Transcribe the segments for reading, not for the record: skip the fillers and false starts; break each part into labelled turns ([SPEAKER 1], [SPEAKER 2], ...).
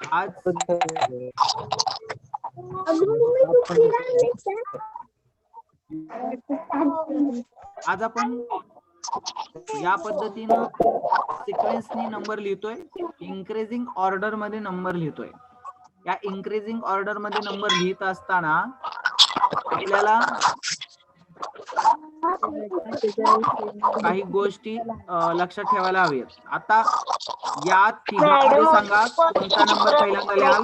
[SPEAKER 1] आज आज आपण या पद्धतीनं सिक्वेन्सनी नंबर लिहितोय, इन्क्रीजिंग ऑर्डर मध्ये नंबर लिहितोय. या इन्क्रीजिंग ऑर्डर मध्ये नंबर लिहित असताना आपल्याला काही गोष्टी लक्षात ठेवायला हव्यात. आता या तिघांमध्ये सांगा कोणता नंबर पहिल्यांदा लिहाल?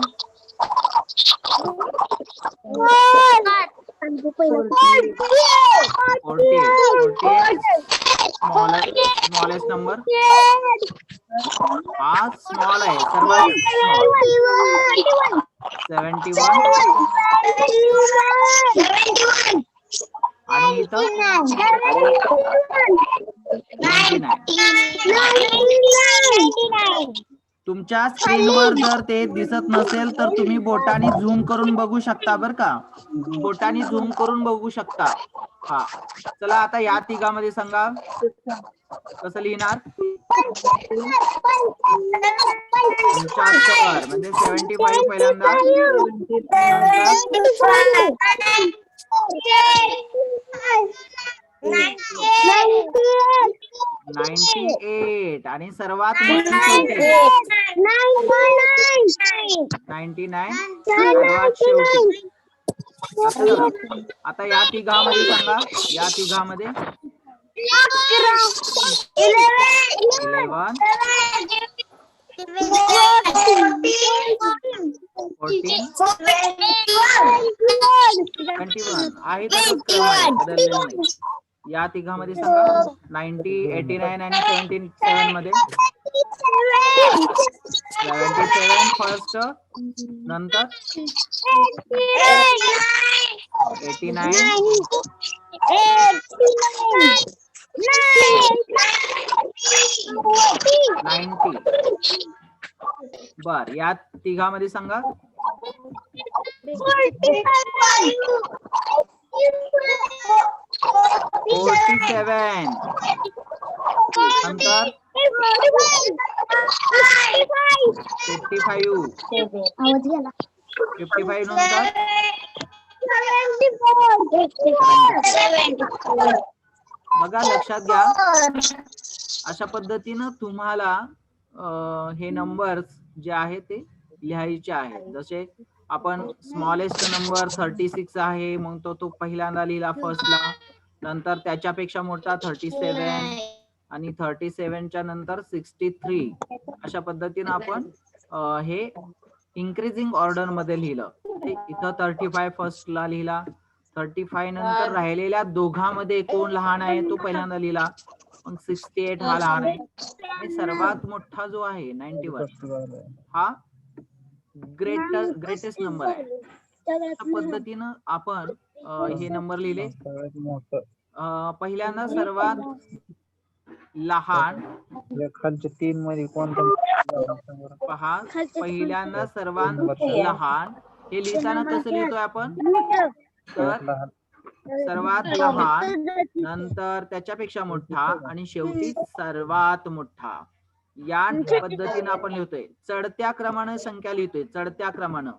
[SPEAKER 1] 48 स्मॉलेस्ट नंबर. हा स्मॉल आहे, सर्वात स्मॉल. 71 आणि इथं 99. तुमच्या स्क्रीनवर जर ते दिसत नसेल तर तुम्ही बोटाने झूम करून बघू शकता बर का, बोटाने झूम करून बघू शकता. हा चला आता या तिघांमध्ये सांगा कसं लिहिणार? 75 म्हणजे 75 पहिल्यांदा, 98 आणि सर्वात मोठी शेवटी 99 सर्वात शेवटी. आता या तिघांमध्ये सांगा, या तिघांमध्ये 11 14 21 आहे तसंच क्रम आहे, बदललेलं नाही. या तिघांमध्ये सांगा 90 89 आणि 77 मध्ये 77 फर्स्ट, नंतर 89 90. बर या तिघांमध्ये सांगा 47 नंतर 55 नंतर 74. बघा लक्षात घ्या, अशा पद्धतीनं तुम्हाला हे नंबर्स जे आहे ते लिहायचे आहेत. जसे आपण स्मॉलेस्ट नंबर 36 आहे, मग तो पहिल्यांदा लिहिला फर्स्टला, नंतर त्याच्यापेक्षा मोठा 37 आणि 37 च्या नंतर 63. अशा पद्धतीनं आपण हे इन्क्रीजिंग ऑर्डर मध्ये लिहिलं. इथं 35 फर्स्टला लिहिला, 35 नंतर राहिलेल्या दोघांमध्ये कोण लहान आहे तो पहिल्यांदा लिहिला, मग 68 हा लहान आहे आणि सर्वात मोठा जो आहे 91 हा ग्रेटेस्ट नंबर आहे. त्या पद्धतीनं आपण हे नंबर लिहिले. पहिल्यांदा सर्वात लहान
[SPEAKER 2] खालच्या 3 मध्ये कोणता
[SPEAKER 1] पहा, पहिल्यांदा सर्वात लहान हे लिहिताना कसं लिहितोय आपण? तर सर्वात लहान, नंतर त्याच्यापेक्षा मोठा आणि शेवटी सर्वात मोठा. या पद्धतीने आपण लिहितोय. चढत्या क्रमाने संख्या लिहितोय, चढत्या क्रमाने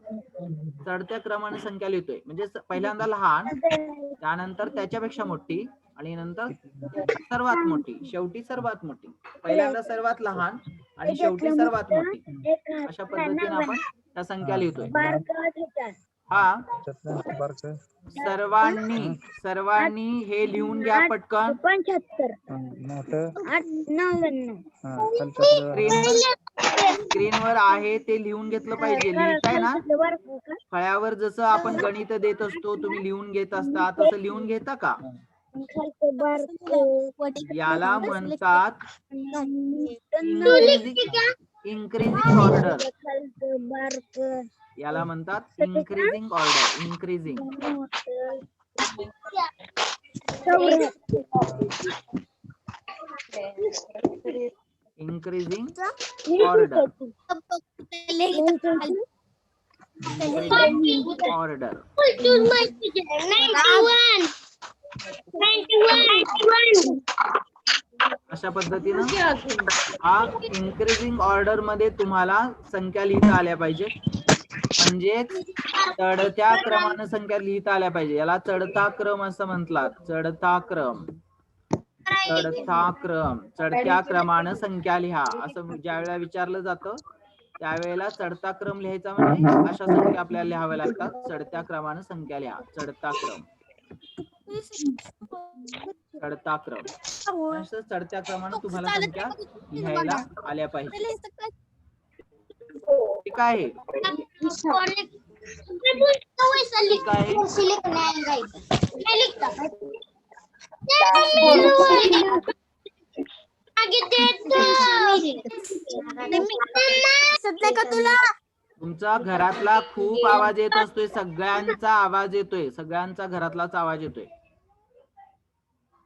[SPEAKER 1] संख्या लिहितोय. म्हणजे पहिल्यांदा लहान, त्यानंतर त्याच्यापेक्षा मोठी आणि नंतर सर्वात मोठी, शेवटी सर्वात मोठी. पहिल्यांदा सर्वात लहान आणि शेवटी सर्वात मोठी. अशा पद्धतीने आपण त्या संख्या लिहितोय. हा सर्वांनी हे लिहून घ्या पटकन. स्क्रीनवर आहे ते लिहून घेतलं पाहिजे. लिहिताय ना फळ्यावर, जसं आपण गणित देत असतो तुम्ही लिहून घेत असता, तसं लिहून घेता का? याला म्हणतात इन्क्रीजिंग ऑर्डर. याला म्हणतात increasing order. Increasing order. Order
[SPEAKER 3] 91
[SPEAKER 1] अशा पद्धतीनं हा इन्क्रीजिंग ऑर्डर मध्ये तुम्हाला संख्या लिहिता आल्या पाहिजे, म्हणजेच चढत्या क्रमाने संख्या लिहिता आल्या पाहिजे. याला चढता क्रम असं म्हटलात. चढता क्रम, चढता क्रम, चढत्या क्रमाने संख्या लिहा असं ज्या वेळेला विचारलं जातं त्यावेळेला चढता क्रम लिहायचा, म्हणजे अशा संख्या आपल्याला लिहाव्या लागतात. चढत्या क्रमाने संख्या लिहा, चढता क्रम, चढता क्रम. असं चढत्या क्रमाने तुम्हाला संख्या लिहायला आल्या पाहिजे. ठीक आहे. ठीक आहे. तुमचा घरातला खूप आवाज येत असतोय, सगळ्यांचा आवाज येतोय, सगळ्यांचा घरातलाच आवाज येतोय.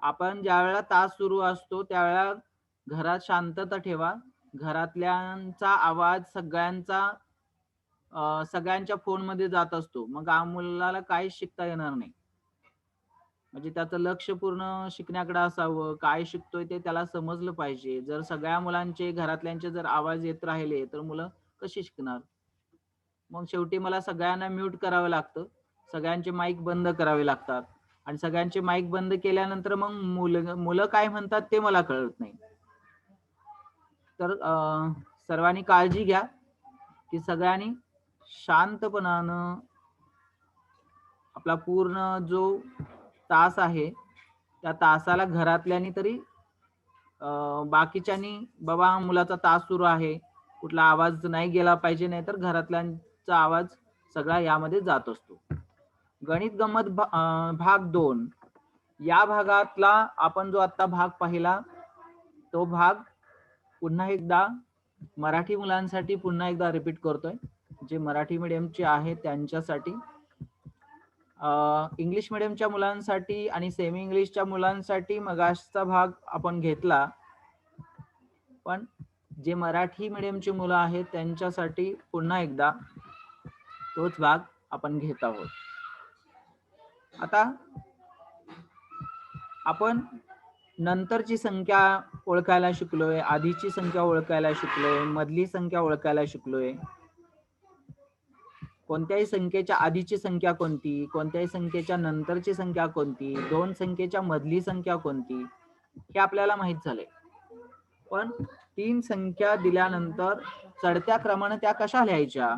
[SPEAKER 1] आपण ज्या वेळेला तास सुरू असतो त्यावेळेला घरात शांतता ठेवा. घरातल्यांचा आवाज सगळ्यांच्या फोन मध्ये जात असतो, मग मुलाला काहीच शिकता येणार नाही. म्हणजे त्याचं लक्ष पूर्ण शिकण्याकडे असावं, काय शिकतोय ते त्याला समजलं पाहिजे. जर सगळ्या मुलांचे घरातल्यांचे जर आवाज येत राहिले तर मुलं कशी शिकणार? मग शेवटी मला सगळ्यांना म्यूट करावं लागतं, सगळ्यांचे माईक बंद करावे लागतात, आणि सगळ्यांचे माईक बंद केल्यानंतर मग मुलं काय म्हणतात ते मला कळत नाही. तर सर्वांनी काळजी घ्या की सगळ्यांनी शांतपणानं आपला पूर्ण जो तास आहे त्या तासाला घरातल्यानी तरी बाकीच्यांनी बाबा मुलाचा तास सुरू आहे, कुठला आवाज नाही गेला पाहिजे, नाही तर घरातल्यांचा आवाज सगळा यामध्ये जात असतो. गणित गंमत भाग 2 या भागातला आपण जो आता भाग पाहिला तो भाग पुन्हा एकदा मराठी मुलांसाठी पुन्हा एकदा रिपीट करतोय, जे मराठी मीडियमचे आहे त्यांच्यासाठी. इंग्लिश मीडियमच्या मुलांसाठी आणि सेमी इंग्लिशच्या मुलांसाठी मगाशचा भाग आपण घेतला, पण जे मराठी मीडियमची मुलं आहेत त्यांच्यासाठी पुन्हा एकदा तोच भाग आपण घेत आहोत. आता आपण नंतरची संख्या ओळखायला शिकलोय, आधीची संख्या ओळखायला शिकलोय, मधली संख्या ओळखायला शिकलोय. कोणत्याही संख्येच्या आधीची संख्या कोणती, कोणत्याही संख्येच्या नंतरची संख्या कोणती, दोन संख्येच्या मधली संख्या कोणती, हे आपल्याला माहित झालंय. पण 3 संख्या दिल्यानंतर चढत्या क्रमाने त्या कशा लिहायच्या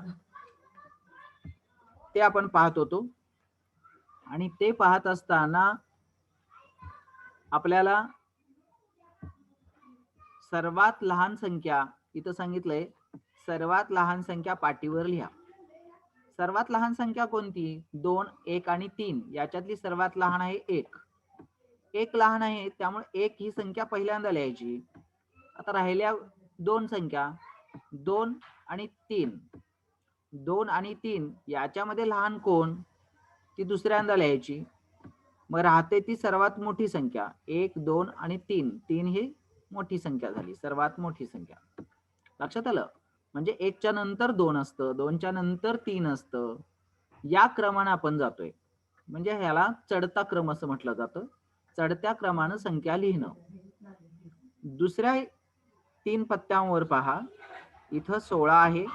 [SPEAKER 1] ते आपण पाहत होतो. आणि ते पाहत असताना आपल्याला सर्वात लहान संख्या इथं सांगितलंय, सर्वात लहान संख्या पाटीवर लिहा. सर्वात लहान संख्या कोणती? 2, 1 आणि 3 याच्यातली सर्वात लहान आहे 1. 1 लहान आहे त्यामुळे 1 ही संख्या पहिल्यांदा लिहायची. आता राहिल्या 2 संख्या 2 आणि 3. 2 आणि 3 याच्यामध्ये लहान कोण ती दुसऱ्यांदा लिहायची. मग राहते ती सर्वात मोठी संख्या 1, 2 आणि 3. 3 ही मोठी संख्या झाली, सर्वात मोठी संख्या. लक्षात आलं? म्हणजे 1 च्या नंतर 2 असतं, 2 च्या नंतर 3 असतं. या क्रमाने आपण जातोय, म्हणजे ह्याला चढता क्रम असं म्हटलं जातं. चढत्या क्रमाने संख्या लिहिणं. दुसऱ्या 3 पत्त्यांवर पहा, इथं 16 आहे,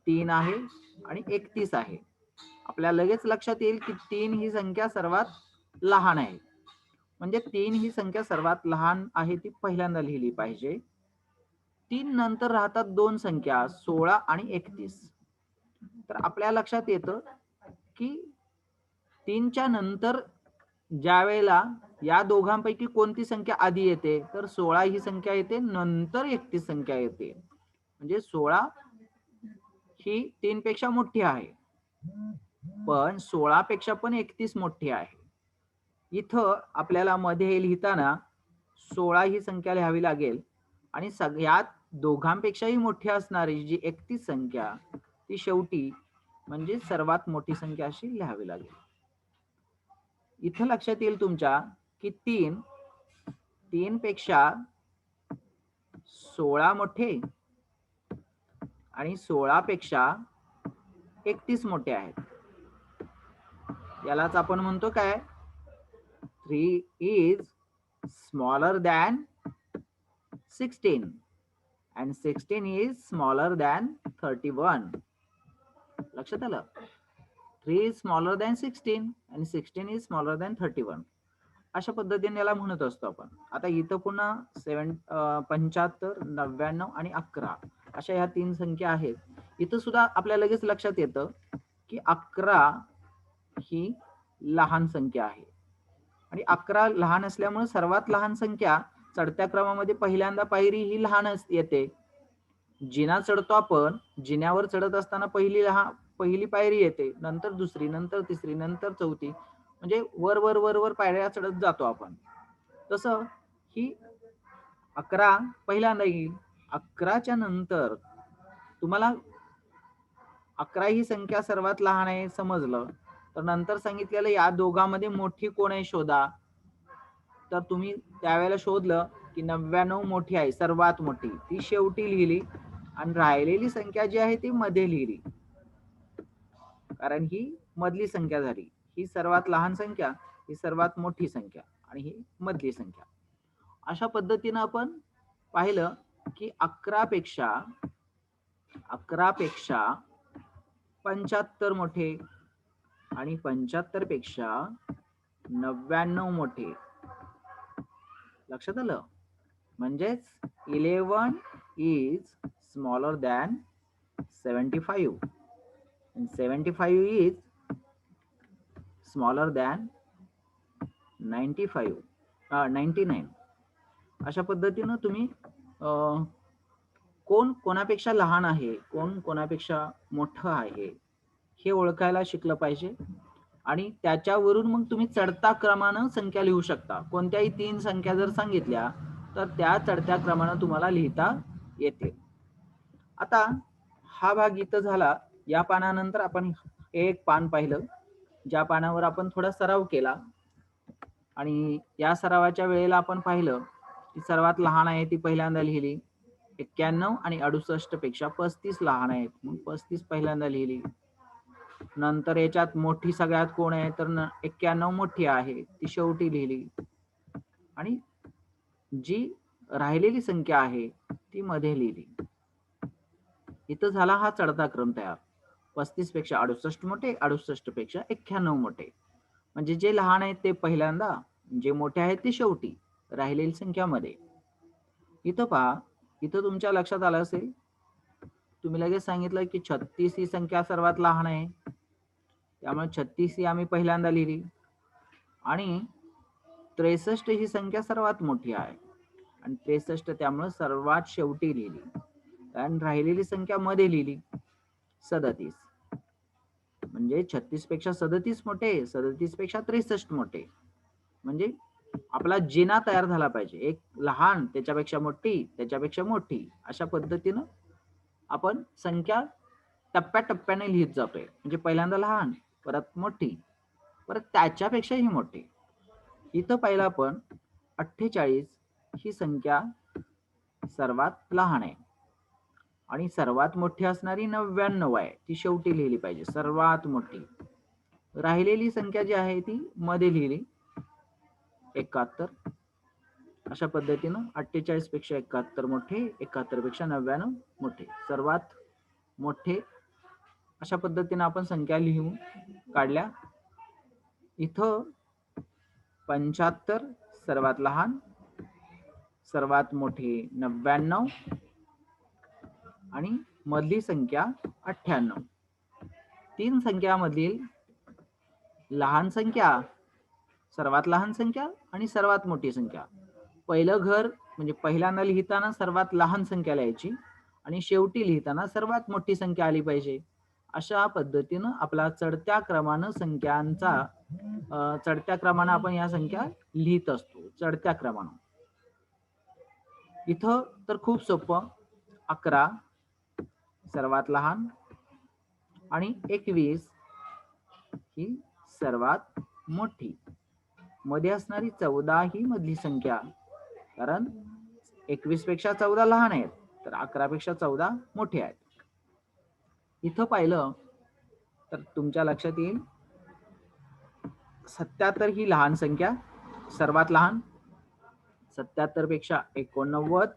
[SPEAKER 1] 3 आहे आणि 31 आहे. आपल्याला लगेच लक्षात येईल की 3 ही संख्या सर्वात लहान आहे, म्हणजे 3 ही संख्या सर्वात लहान आहे ती पहिल्यांदा लिहिली पाहिजे. 3 नंतर राहतात 2 संख्या 16 आणि 31. तर आपल्या लक्षात येतं की 3 च्या नंतर ज्या वेळेला या दोघांपैकी कोणती संख्या आधी येते तर 16 ही संख्या येते, नंतर 31 संख्या येते. म्हणजे 16 ही 3 पेक्षा मोठी आहे, पण 16 पेक्षा पण 31 मोठी आहे. इथं आपल्याला मध्ये लिहिताना 16 ही संख्या लिहावी लागेल आणि सगळ्यात दोघांपेक्षाही मोठी असणारी जी 31 संख्या ती शेवटी म्हणजे सर्वात मोठी संख्या अशी लिहावी लागेल. इथं लक्षात येईल तुमच्या की 3 पेक्षा 16 मोठे आणि 16 पेक्षा 31 मोठे आहेत. यालाच आपण म्हणतो काय, 3 is smaller than 16 and 16 is smaller than 31. लक्षात आलं? 3 is smaller than 16 and 16 is smaller than 31. अशा पद्धतीने याला म्हणत असतो आपण. आता इथं पुन्हा 75, 99 आणि 11 अशा ह्या 3 संख्या आहेत. इथं सुद्धा आपल्या लगेच लक्षात येतं की 11 ही लहान संख्या आहे आणि 11 लहान असल्यामुळे सर्वात लहान संख्या चढत्या क्रमामध्ये पहिल्यांदा पायरी ही लहानच येते. जिना चढतो आपण, जिन्यावर चढत असताना पहिली पायरी येते, नंतर दुसरी, नंतर तिसरी, नंतर चौथी, म्हणजे वर वर वर वर पायऱ्या चढत जातो आपण. तसं ही 11 पहिल्यांदा येईल. 11च्या नंतर तुम्हाला 11 ही संख्या सर्वात लहान आहे समजलं, तर नंतर सांगितलेलं या दोघांमध्ये मोठी कोण आहे शोधा. तर तुम्ही त्यावेळेला शोधलं की 99 मोठी आहे, सर्वात मोठी, ती शेवटी लिहिली आणि राहिलेली संख्या जी आहे ती मध्ये लिहिली, कारण ही मधली संख्या झाली. ही सर्वात लहान संख्या, ही सर्वात मोठी संख्या आणि ही मधली संख्या. अशा पद्धतीनं आपण पाहिलं की 11 पेक्षा 75 मोठे आणि 75 पेक्षा 99 मोठे. लक्षात आलं? म्हणजेच 11 is smaller than 75 and 75 is smaller than 99. अशा पद्धतीनं तुम्ही कोण कोणापेक्षा लहान आहे, कोण कोणापेक्षा मोठं आहे हे ओळखायला शिकलं पाहिजे आणि त्याच्यावरून मग तुम्ही चढता क्रमानं संख्या लिहू शकता. कोणत्याही 3 संख्या जर सांगितल्या तर त्या चढत्या क्रमानं तुम्हाला लिहिता येते. आता हा भाग इथं झाला. या पानानंतर आपण एक पान पाहिलं, ज्या पानावर आपण थोडा सराव केला आणि या सरावाच्या वेळेला आपण पाहिलं की सर्वात लहान आहे ती पहिल्यांदा लिहिली. 91 आणि 68 पेक्षा 35 लहान आहेत, मग 35 पहिल्यांदा लिहिली. नंतर याच्यात मोठी सगळ्यात कोण आहे तर 91 मोठी आहे, ती शेवटी लिहिली आणि जी राहिलेली संख्या आहे ती मध्ये लिहिली. इथं झाला हा चढता क्रम तयार. 35 पेक्षा 68 मोठे, 68 पेक्षा 91 मोठे. म्हणजे जे लहान आहेत ते पहिल्यांदा, जे मोठे आहेत ते शेवटी, राहिलेली संख्या मध्ये. इथं पहा, इथं तुमच्या लक्षात आलं असेल, तुम्ही लगेच सांगितलं की 36 ही संख्या सर्वात लहान आहे, त्यामुळे 36 ही आम्ही पहिल्यांदा लिहिली आणि 63 ही संख्या सर्वात मोठी आहे आणि 63 त्यामुळे सर्वात शेवटी लिहिली आणि राहिलेली संख्या मध्ये लिहिली 37. म्हणजे 36 पेक्षा 37 मोठे, 37 पेक्षा 63 मोठे. म्हणजे आपला जिना तयार झाला पाहिजे, एक लहान, त्याच्यापेक्षा मोठी, त्याच्यापेक्षा मोठी, अशा पद्धतीनं आपण संख्या टप्प्याटप्प्याने लिहित जातोय. म्हणजे पहिल्यांदा लहान, परत मोठी, परत त्याच्यापेक्षाही मोठी. इथं पाहिलं आपण 48 ही संख्या सर्वात लहान आहे आणि सर्वात मोठी असणारी 99 आहे, ती शेवटी लिहिली पाहिजे, सर्वात मोठी. राहिलेली संख्या जी आहे ती मध्ये लिहिली 71. अशा पद्धतीनं 48 पेक्षा 71 मोठे, 71 पेक्षा 99 मोठे, सर्वात मोठे. अशा पद्धतीनं आपण संख्या लिहून काढल्या. इथं 75 सर्वात लहान, सर्वात मोठे 99 आणि मधली संख्या 98. 3 संख्यामधील लहान संख्या, सर्वात लहान संख्या आणि सर्वात मोठी संख्या. पहिलं घर म्हणजे पहिल्यांदा लिहिताना सर्वात लहान संख्या लिहायची आणि शेवटी लिहिताना सर्वात मोठी संख्या आली पाहिजे. अशा पद्धतीनं आपला चढत्या क्रमानं संख्यांचा चढत्या क्रमानं आपण या संख्या लिहित असतो, चढत्या क्रमानं. इथं तर खूप सोपं. 11 सर्वात लहान आणि 21 ही सर्वात मोठी. मध्ये असणारी 14 ही मधली संख्या, कारण 21 पेक्षा 14 लहान आहेत, तर 11 पेक्षा 14 मोठे आहेत. इथं पाहिलं तर तुमच्या लक्षात येईल 77 ही लहान संख्या, सर्वात लहान. 77 पेक्षा 89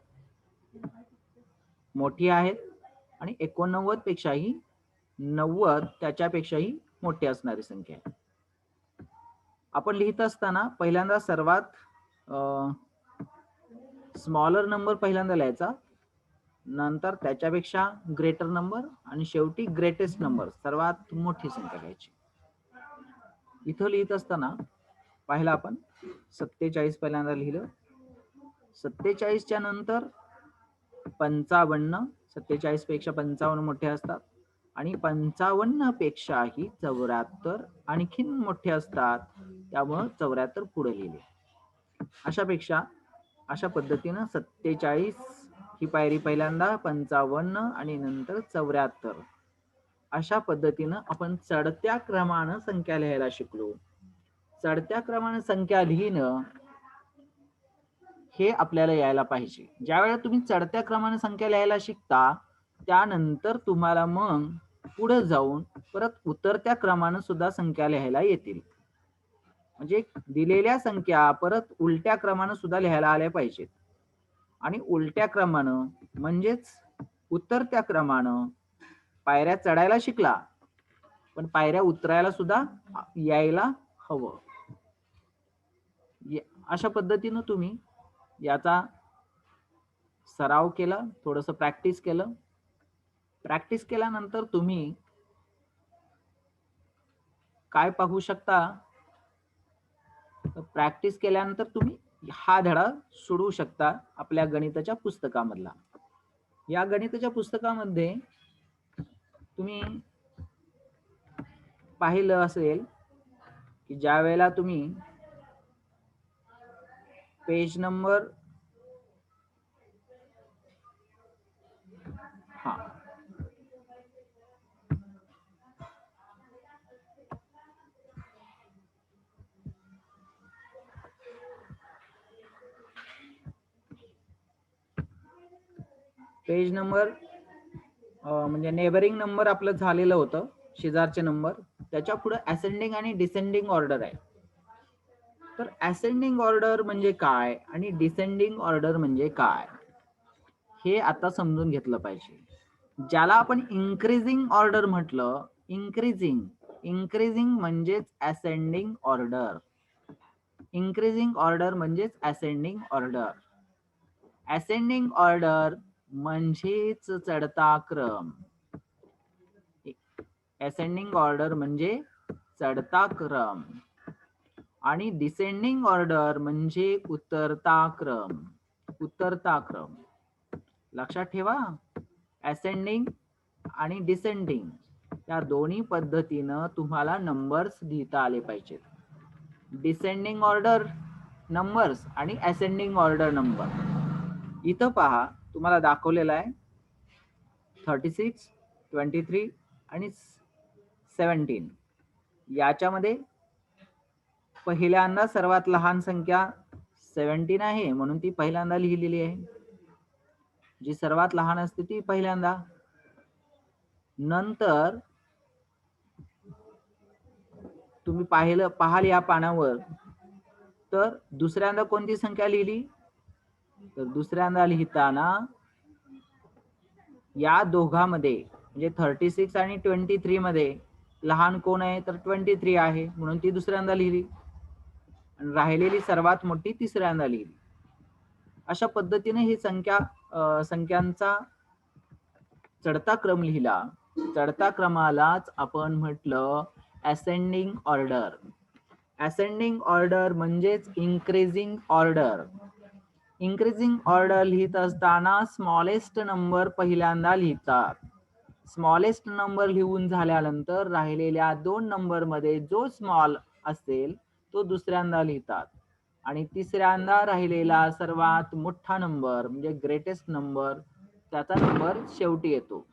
[SPEAKER 1] मोठी आहेत आणि 89 पेक्षाही 90 त्याच्यापेक्षाही मोठी असणारी संख्या आहे. आपण लिहित असताना पहिल्यांदा सर्वात स्मॉलर नंबर पहिल्यांदा लिहायचा, नंतर त्याच्यापेक्षा ग्रेटर नंबर आणि शेवटी ग्रेटेस्ट नंबर सर्वात मोठी संख्या घ्यायची. इथं लिहित असताना पाहिलं आपण 47 पहिल्यांदा लिहिलं, 47च्या नंतर 55, 47 पेक्षा 55 मोठे असतात आणि 55 पेक्षाही 74 आणखीन मोठे असतात, त्यामुळे 74 पुढे लिहिले. अशा पद्धतीनं 47 ही पायरी पहिल्यांदा, 55 आणि नंतर 74 अशा पद्धतीनं आपण चढत्या क्रमानं संख्या लिहायला शिकलो. चढत्या क्रमानं संख्या लिहिणं हे आपल्याला यायला पाहिजे. ज्यावेळेला तुम्ही चढत्या क्रमाने संख्या लिहायला शिकता, त्यानंतर तुम्हाला मग पुढे जाऊन परत उतरत्या क्रमाने सुद्धा संख्या लिहायला येतील. म्हणजे दिलेल्या संख्या परत उलट्या क्रमाने सुद्धा लिहायला आल्या पाहिजेत. आणि उलट्या क्रमानं म्हणजेच उतरत्या क्रमानं पायऱ्या चढायला शिकला, पण पायऱ्या उतरायला सुद्धा यायला हवं. अशा पद्धतीनं तुम्ही याचा सराव केला, थोडंसं प्रॅक्टिस केलं. प्रॅक्टिस केल्यानंतर तुम्ही काय पाहू शकता, प्रॅक्टिस केल्यानंतर तुम्ही हा धडा सोडवू शकता आपल्या गणिताच्या पुस्तकामधला. या गणिताच्या पुस्तकामध्ये तुम्ही पाहिलं असेल की ज्या वेळेला तुम्ही पेज नंबर पेज नंबर म्हणजे नेबरिंग नंबर आपलं झालेलं होतं, शेजारचे नंबर, त्याच्या पुढे असेंडिंग आणि डिसेंडिंग ऑर्डर आहे. तर असेंडिंग ऑर्डर म्हणजे काय आणि डिसेंडिंग ऑर्डर म्हणजे काय हे आता समजून घेतलं पाहिजे. ज्याला आपण इन्क्रीजिंग ऑर्डर म्हटलं, इन्क्रीजिंग म्हणजेच असेंडिंग ऑर्डर, इन्क्रीजिंग ऑर्डर म्हणजेच असेंडिंग ऑर्डर, असेंडिंग ऑर्डर म्हणजेच चढता क्रम, असेंडिंग ऑर्डर म्हणजे चढता क्रम आणि डिसेंडिंग ऑर्डर म्हणजे उतरता क्रम. उतरता क्रम लक्षात ठेवा. असेंडिंग आणि डिसेंडिंग या दोन्ही पद्धतीनं तुम्हाला नंबर्स लिहिता आले पाहिजेत. डिसेंडिंग ऑर्डर नंबर्स आणि असेंडिंग ऑर्डर नंबर. इथं पहा तुम्हाला दाखवलेलं आहे 36, 23 आणि 17. याच्यामध्ये पहिल्यांदा सर्वात लहान संख्या 17 आहे म्हणून ती पहिल्यांदा लिहिलेली आहे. जी सर्वात लहान असते ती पहिल्यांदा. नंतर तुम्ही पाहाल या पानावर, तर दुसऱ्यांदा कोणती संख्या लिहिली, तर दुसऱ्यांदा लिहिताना या दोघांमध्ये म्हणजे 36 आणि 23 मध्ये लहान कोण आहे, तर 23 आहे म्हणून ती दुसऱ्यांदा लिहिली आणि राहिलेली सर्वात मोठी तिसऱ्यांदा लिहिली. अशा पद्धतीने ही संख्यांचा चढता क्रम लिहिला. चढता क्रमालाच आपण म्हटलं असेंडिंग ऑर्डर. असेंडिंग ऑर्डर म्हणजेच इन्क्रीजिंग ऑर्डर. इन्क्रीजिंग ऑर्डर लिहित असताना स्मॉलेस्ट नंबर पहिल्यांदा लिहितात. स्मॉलेस्ट नंबर लिहून झाल्यानंतर राहिलेल्या 2 नंबर मध्ये जो स्मॉल असेल तो दुसऱ्यांदा लिहितात आणि तिसऱ्यांदा राहिलेला सर्वात मोठा नंबर म्हणजे ग्रेटेस्ट नंबर, त्याचा नंबर शेवटी येतो.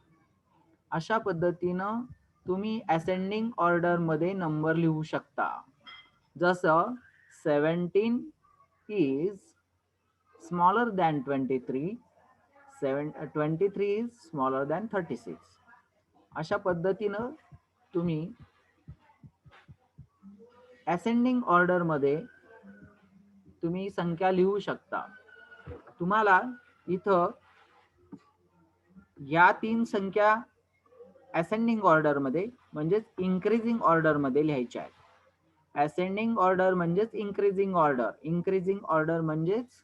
[SPEAKER 1] अशा पद्धतीनं तुम्ही असेंडिंग ऑर्डर मध्ये नंबर लिहू शकता. जसं 17 is smaller than 23, 23 is smaller than 36. अशा पद्धतीनं तुम्ही असेंडिंग ऑर्डर मध्ये तुम्ही संख्या लिहू शकता. तुम्हाला इथं ह्या तीन संख्या असेंडिंग ऑर्डर मध्ये म्हणजेच इन्क्रीजिंग ऑर्डर मध्ये लिहायच्या आहेत. असेंडिंग ऑर्डर म्हणजेच इन्क्रीजिंग ऑर्डर म्हणजेच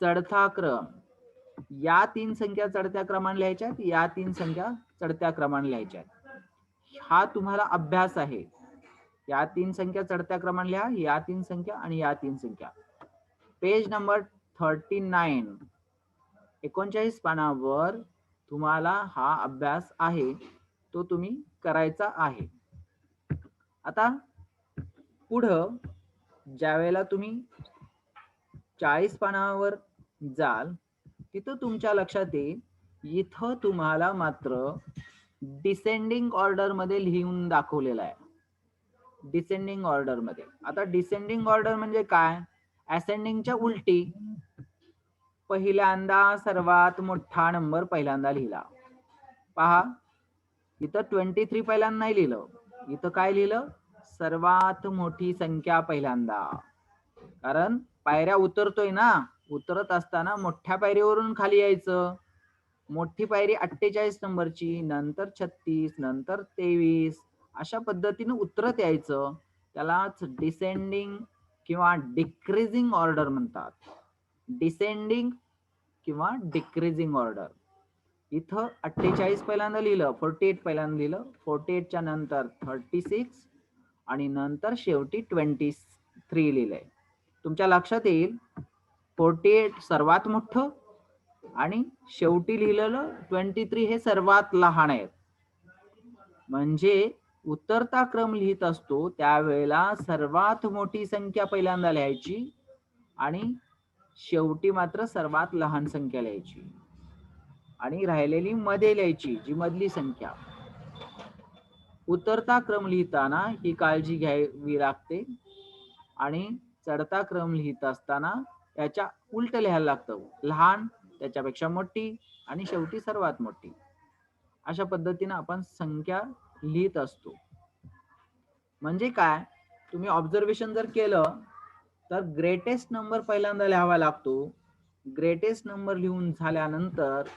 [SPEAKER 1] चढता क्रम. या तीन संख्या चढत्या क्रमाने लिहायच्या आहेत, या तीन संख्या चढत्या क्रमाने लिहायच्या आहेत. हा तुम्हाला अभ्यास आहे. या तीन संख्या चढत्या क्रमाने लिहा, या तीन संख्या आणि या तीन संख्या. पेज नंबर 39 39 पानावर तुम्हाला हा अभ्यास आहे, तो तुम्ही करायचा आहे. आता पुढं ज्या वेळेला तुम्ही 40 पानावर जाल तिथं तुमच्या लक्षात येईल, इथं तुम्हाला मात्र डिसेंडिंग ऑर्डर मध्ये लिहून दाखवलेलं आहे. डिसेंडिंग ऑर्डर मध्ये. आता डिसेंडिंग ऑर्डर म्हणजे काय? असेंडिंगच्या उलटी. पहिल्यांदा सर्वात मोठा नंबर पहिल्यांदा लिहिला. पहा इथं 23 पहिल्यांदा नाही लिहिलं, इथं काय लिहिलं? सर्वात मोठी संख्या पहिल्यांदा. कारण पायऱ्या उतरतोय ना, उतरत असताना मोठ्या पायरीवरून खाली यायचं. मोठी पायरी 48 नंबरची, नंतर 36, नंतर 23, अशा पद्धतीने उतरत यायचं. त्यालाच डिसेंडिंग किंवा डिक्रीजिंग ऑर्डर म्हणतात. डिसेंडिंग किंवा डिक्रीजिंग ऑर्डर. इथं 48 पहिल्यांदा लिहिलं, 48 पहिल्यांदा लिहिलं, 48 च्या नंतर 36 आणि नंतर शेवटी 23 लिहिलंय. तुमच्या लक्षात येईल 48 सर्वात मोठं आणि शेवटी लिहिलेलं 23 हे सर्वात लहान आहे. म्हणजे उतरता क्रम लिहित असतो त्यावेळेला सर्वात मोठी संख्या पहिल्यांदा लिहायची आणि शेवटी मात्र सर्वात लहान संख्या लिहायची आणि राहिलेली मध्ये लिहायची, जी मधली संख्या. उतरता क्रम लिहिताना ही काळजी घ्यावी लागते आणि चढता क्रम लिहित असताना याच्या उलट लिहायला लागतं. लहान, त्याच्यापेक्षा मोठी आणि शेवटी सर्वात मोठी. अशा पद्धतीने आपण संख्या लिहित असतो. म्हणजे काय? तुम्ही ऑब्झर्वेशन जर केलं तर ग्रेटेस्ट नंबर पहिल्यांदा लिहावा लागतो. ग्रेटेस्ट नंबर लिहून झाल्यानंतर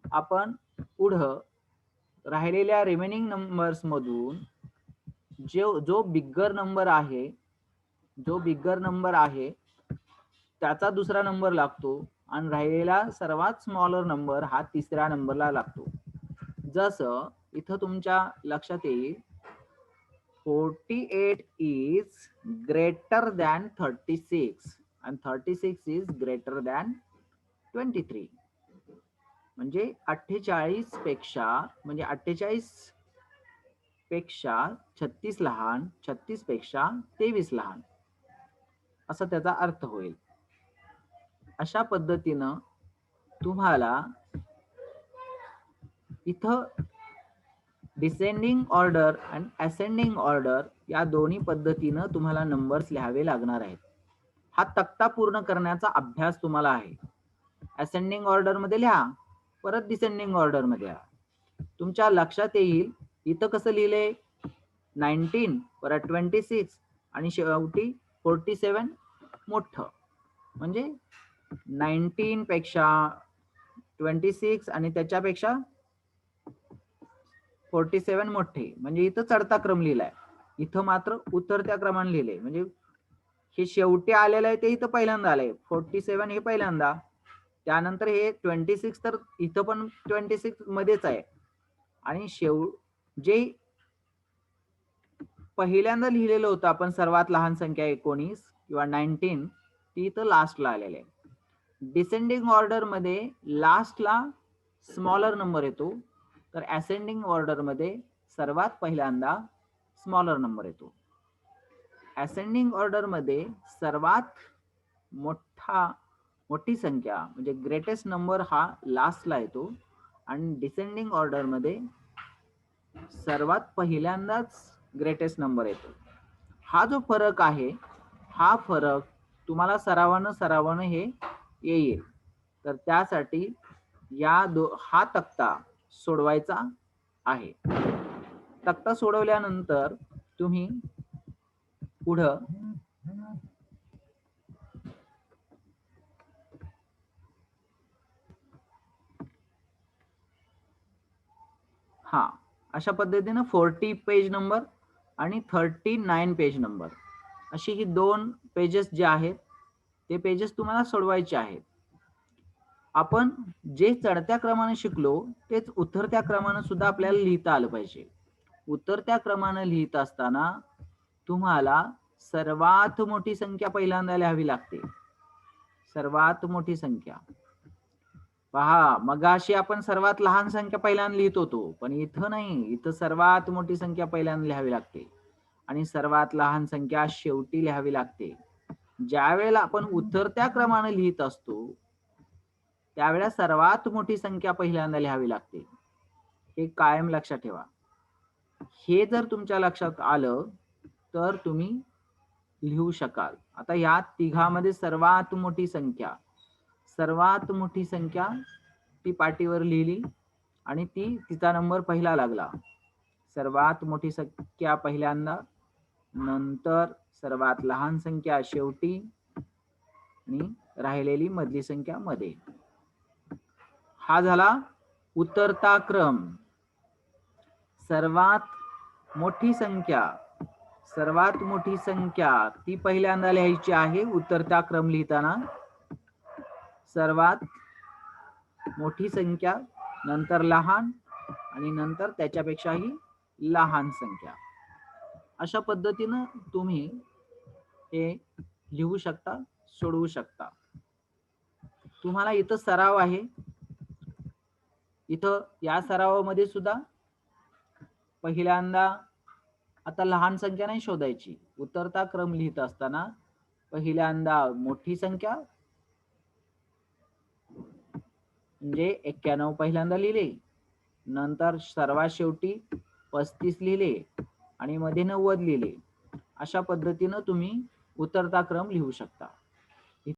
[SPEAKER 1] आपण पुढं राहिलेल्या रिमेनिंग नंबर्स मधून जो बिगर नंबर आहे त्याचा दुसरा नंबर लागतो आणि राहिलेला सर्वात स्मॉलर नंबर हा तिसऱ्या नंबरला लागतो. जसं इथं तुमच्या लक्षात येईल 48 is greater than 36 and 36 is greater than 23. म्हणजे 48 पेक्षा 36 लहान, 36 पेक्षा 23 लहान, असा त्याचा अर्थ होईल. अशा पद्धतीनं तुम्हाला इथं डिसेंडिंग ऑर्डर आणि असेंडिंग ऑर्डर या दोन्ही पद्धतीनं तुम्हाला नंबर्स लिहावे लागणार आहेत. हा तक्ता पूर्ण करण्याचा अभ्यास तुम्हाला आहे. असेंडिंग ऑर्डर मध्ये लिहा, परत डिसेंडिंग ऑर्डर मध्ये लिहा. तुमच्या लक्षात येईल इथं कसं लिहिलंय 19 परत 26 आणि शेवटी 47 मोठं. म्हणजे 19 पेक्षा 26 आणि त्याच्यापेक्षा 47 मोठे. म्हणजे इथं चढता क्रम लिहिलाय, इथं मात्र उतरत्या क्रमाने लिहिले. म्हणजे हे शेवटी आलेलं आहे ते इथं पहिल्यांदा आलंय, 47 हे पहिल्यांदा, त्यानंतर हे 26 तर इथं पण 26 मध्येच आहे आणि जे पहिल्यांदा लिहिलेलं होतं आपण सर्वात लहान संख्या 19 किंवा 19 ती इथं लास्टला आलेली आहे. डिसेंडिंग ऑर्डर मध्ये लास्टला स्मॉलर नंबर येतो, तर असेंडिंग ऑर्डर मध्ये सर्वात पहिल्यांदा स्मॉलर नंबर येतो. असेंडिंग ऑर्डर मध्ये सर्वात मोठी संख्या म्हणजे ग्रेटेस्ट नंबर हा लास्टला येतो आणि डिसेंडिंग ऑर्डर मध्ये सर्वात पहिल्यांदाच ग्रेटेस्ट नंबर येतो. हा जो फरक आहे, हा फरक तुम्हाला सरावानं हे येईल. तर त्यासाठी हा तक्ता सोडवायचा आहे. तक्ता सोडवल्यानंतर तुम्ही पुढं हा, अशा पद्धतीनं 40 पेज नंबर आणि 39 पेज नंबर अशी ही 2 पेजेस जे आहेत ते पेजेस तुम्हाला सोडवायचे आहेत. आपण जे चढत्या क्रमाने शिकलो तेच उतरत्या क्रमाने सुद्धा आपल्याला लिहिता आलं पाहिजे. उतरत्या क्रमाने लिहित असताना तुम्हाला सर्वात मोठी संख्या पहिल्यांदा लिहावी लागते. सर्वात मोठी संख्या पहा, मगाशी आपण सर्वात लहान संख्या पहिल्यांदा लिहित होतो, पण इथं नाही, इथं सर्वात मोठी संख्या पहिल्यांदा लिहावी लागते आणि सर्वात लहान संख्या शेवटी लिहावी लागते. ज्या वेळेला आपण उतरत्या क्रमाने लिहित असतो त्यावेळेला सर्वात मोठी संख्या पहिल्यांदा लिहावी लागते. हे कायम लक्षात ठेवा. हे जर तुमच्या लक्षात आलं तर तुम्ही लिहू शकाल. आता या तिघामध्ये सर्वात मोठी संख्या ती पाटीवर लिहिली आणि तिचा नंबर पहिला लागला. सर्वात मोठी संख्या पहिल्यांदा, नंतर सर्वात लहान संख्या शेवटी आणि राहिलेली मधली संख्या मध्ये. हा झाला उतरता क्रम. सर्वात मोठी संख्या ती पहिल्यांदा लिहायची आहे उतरता क्रम लिहिताना. सर्वात मोठी संख्या, नंतर लहान आणि नंतर त्याच्यापेक्षाही लहान संख्या. अशा पद्धतीनं तुम्ही हे लिहू शकता, सोडवू शकता. तुम्हाला इथं सराव आहे. इथं या सरावामध्ये सुद्धा पहिल्यांदा आता लहान संख्या नाही शोधायची. उतरता क्रम लिहित असताना पहिल्यांदा मोठी संख्या म्हणजे 91 पहिल्यांदा लिहिले, नंतर सर्वात शेवटी 35 लिहिले आणि मध्ये 90 लिहिले. अशा पद्धतीनं तुम्ही उतरता क्रम लिहू शकता.